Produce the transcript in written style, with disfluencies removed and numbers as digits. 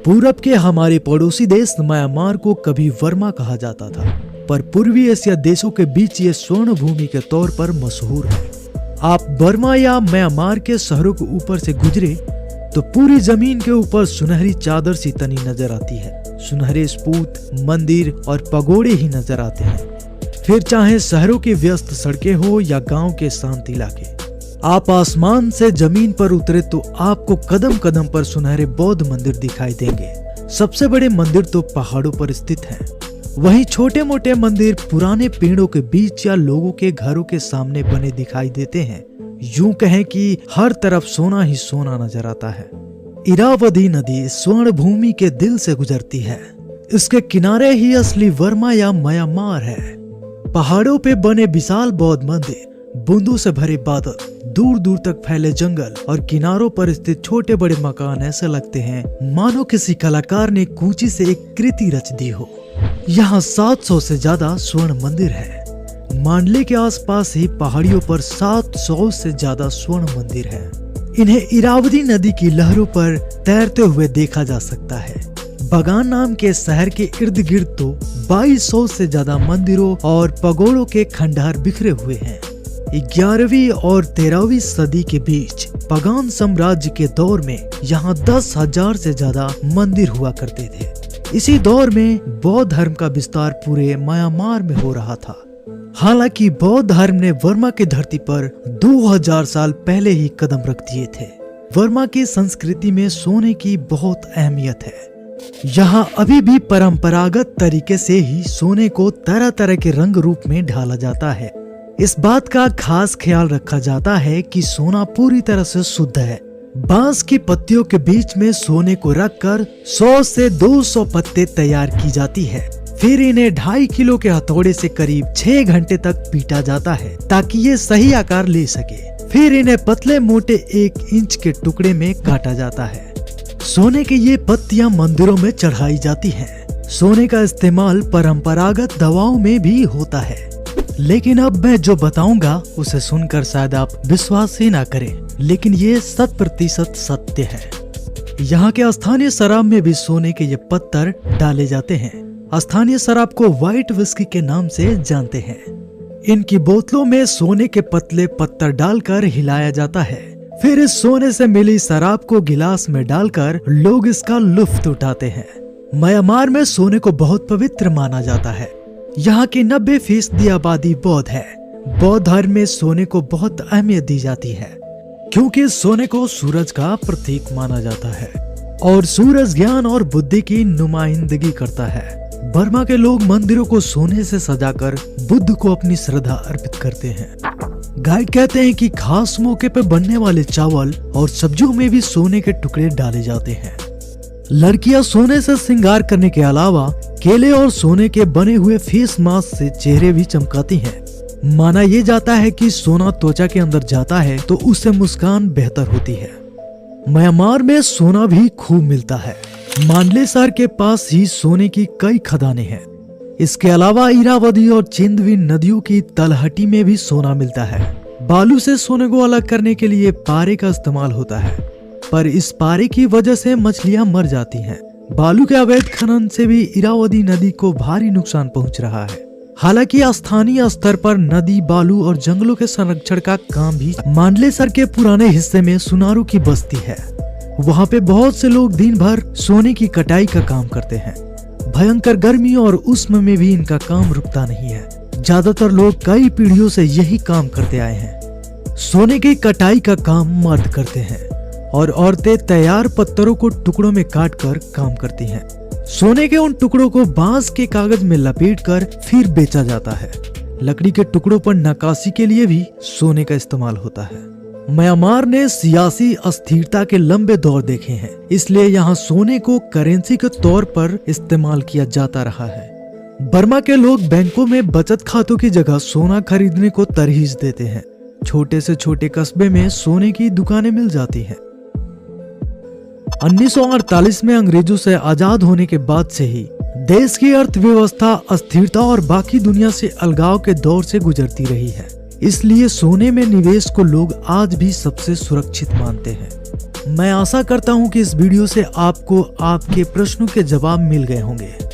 पूरब के हमारे पड़ोसी देश म्यांमार को कभी वर्मा कहा जाता था, पर पूर्वी एशिया देशों के बीच ये स्वर्ण भूमि के तौर पर मशहूर है। आप बर्मा या म्यांमार के शहरों के ऊपर से गुजरे तो पूरी जमीन के ऊपर सुनहरी चादर सी तनी नजर आती है। सुनहरे स्तूप, मंदिर और पगोड़े ही नजर आते हैं। फिर चाहे शहरों की व्यस्त सड़कें हो या गांव के शांत इलाके, आप आसमान से जमीन पर उतरे तो आपको कदम कदम पर सुनहरे बौद्ध मंदिर दिखाई देंगे। सबसे बड़े मंदिर तो पहाड़ों पर स्थित हैं। वहीं छोटे मोटे मंदिर पुराने पेड़ों के बीच या लोगों के घरों के सामने बने दिखाई देते हैं। यूं कहें कि हर तरफ सोना ही सोना नजर आता है। इरावदी नदी स्वर्ण भूमि के दिल से गुजरती है। इसके किनारे ही असली वर्मा या म्यांमार है। पहाड़ों पे बने विशाल बौद्ध मंदिर, बूंदों से भरे बादल, दूर दूर तक फैले जंगल और किनारों पर स्थित छोटे बड़े मकान ऐसे लगते हैं मानो किसी कलाकार ने कूंची से एक कृति रच दी हो। यहाँ 700 से ज्यादा स्वर्ण मंदिर है। मांडले के आसपास ही पहाड़ियों पर 700 से ज्यादा स्वर्ण मंदिर है। इन्हें इरावदी नदी की लहरों पर तैरते हुए देखा जा सकता है। बगान नाम के शहर के इर्द गिर्द तो 2200 से ज्यादा मंदिरों और पगोड़ों के खंडहर बिखरे हुए हैं। 11वीं और 13वीं सदी के बीच पगान साम्राज्य के दौर में यहाँ 10,000 से ज्यादा मंदिर हुआ करते थे। इसी दौर में बौद्ध धर्म का विस्तार पूरे म्यांमार में हो रहा था। हालांकि बौद्ध धर्म ने वर्मा की धरती पर 2000 साल पहले ही कदम रख दिए थे। वर्मा की संस्कृति में सोने की बहुत अहमियत है। यहाँ अभी भी परंपरागत तरीके से ही सोने को तरह तरह के रंग रूप में ढाला जाता है। इस बात का खास ख्याल रखा जाता है कि सोना पूरी तरह से शुद्ध है। बांस की पत्तियों के बीच में सोने को रखकर 100 से 200 पत्ते तैयार की जाती है। फिर इन्हें 2.5 किलो के हथौड़े से करीब 6 घंटे तक पीटा जाता है ताकि ये सही आकार ले सके। फिर इन्हें पतले मोटे 1 इंच के टुकड़े में काटा जाता है। सोने की ये पत्तियां मंदिरों में चढ़ाई जाती हैं। सोने का इस्तेमाल परंपरागत दवाओं में भी होता है। लेकिन अब मैं जो बताऊंगा उसे सुनकर शायद आप विश्वास ही ना करें, लेकिन ये 100% सत्य है। यहाँ के स्थानीय शराब में भी सोने के ये पत्थर डाले जाते हैं। स्थानीय शराब को व्हाइट विस्की के नाम से जानते हैं। इनकी बोतलों में सोने के पतले पत्थर डालकर हिलाया जाता है। फिर इस सोने से मिली शराब को गिलास में डालकर लोग इसका लुत्फ उठाते हैं। म्यांमार में सोने को बहुत पवित्र माना जाता है। यहाँ की 90% आबादी बौद्ध है। बौद्ध धर्म में सोने को बहुत अहमियत दी जाती है क्योंकि सोने को सूरज का प्रतीक माना जाता है और सूरज ज्ञान और बुद्धि की नुमाइंदगी करता है। बर्मा के लोग मंदिरों को सोने से सजाकर बुद्ध को अपनी श्रद्धा अर्पित करते हैं। गाइड कहते हैं कि खास मौके पर बनने वाले चावल और सब्जियों में भी सोने के टुकड़े डाले जाते हैं। लड़कियां सोने से श्रृंगार करने के अलावा केले और सोने के बने हुए फेस मास्क से चेहरे भी चमकाती हैं। माना ये जाता है कि सोना त्वचा के अंदर जाता है तो उससे मुस्कान बेहतर होती है। म्यांमार में सोना भी खूब मिलता है। मांडले शहर के पास ही सोने की कई खदानें हैं। इसके अलावा इरावदी और चिंदवी नदियों की तलहटी में भी सोना मिलता है। बालू से सोने को अलग करने के लिए पारे का इस्तेमाल होता है, पर इस पारे की वजह से मछलियां मर जाती हैं। बालू के अवैध खनन से भी इरावदी नदी को भारी नुकसान पहुंच रहा है। हालांकि स्थानीय स्तर पर नदी, बालू और जंगलों के संरक्षण का काम भी मांडले शहर के पुराने हिस्से में सुनारू की बस्ती है। वहाँ पे बहुत से लोग दिन भर सोने की कटाई का काम करते हैं। भयंकर गर्मी और उष्ण में भी इनका काम रुकता नहीं है। ज्यादातर लोग कई पीढ़ियों से यही काम करते आए हैं। सोने की कटाई का काम मर्द करते हैं और औरतें तैयार पत्थरों को टुकड़ों में काटकर काम करती हैं। सोने के उन टुकड़ों को बांस के कागज में लपेटकर फिर बेचा जाता है। लकड़ी के टुकड़ों पर नक्काशी के लिए भी सोने का इस्तेमाल होता है। म्यांमार ने सियासी अस्थिरता के लंबे दौर देखे हैं, इसलिए यहाँ सोने को करेंसी के तौर पर इस्तेमाल किया जाता रहा है। बर्मा के लोग बैंकों में बचत खातों की जगह सोना खरीदने को तरजीह देते हैं। छोटे से छोटे कस्बे में सोने की दुकानें मिल जाती हैं। 1948 में अंग्रेजों से आजाद होने के बाद से ही देश की अर्थव्यवस्था अस्थिरता और बाकी दुनिया से अलगाव के दौर से गुजरती रही है। इसलिए सोने में निवेश को लोग आज भी सबसे सुरक्षित मानते हैं। मैं आशा करता हूं कि इस वीडियो से आपको आपके प्रश्नों के जवाब मिल गए होंगे।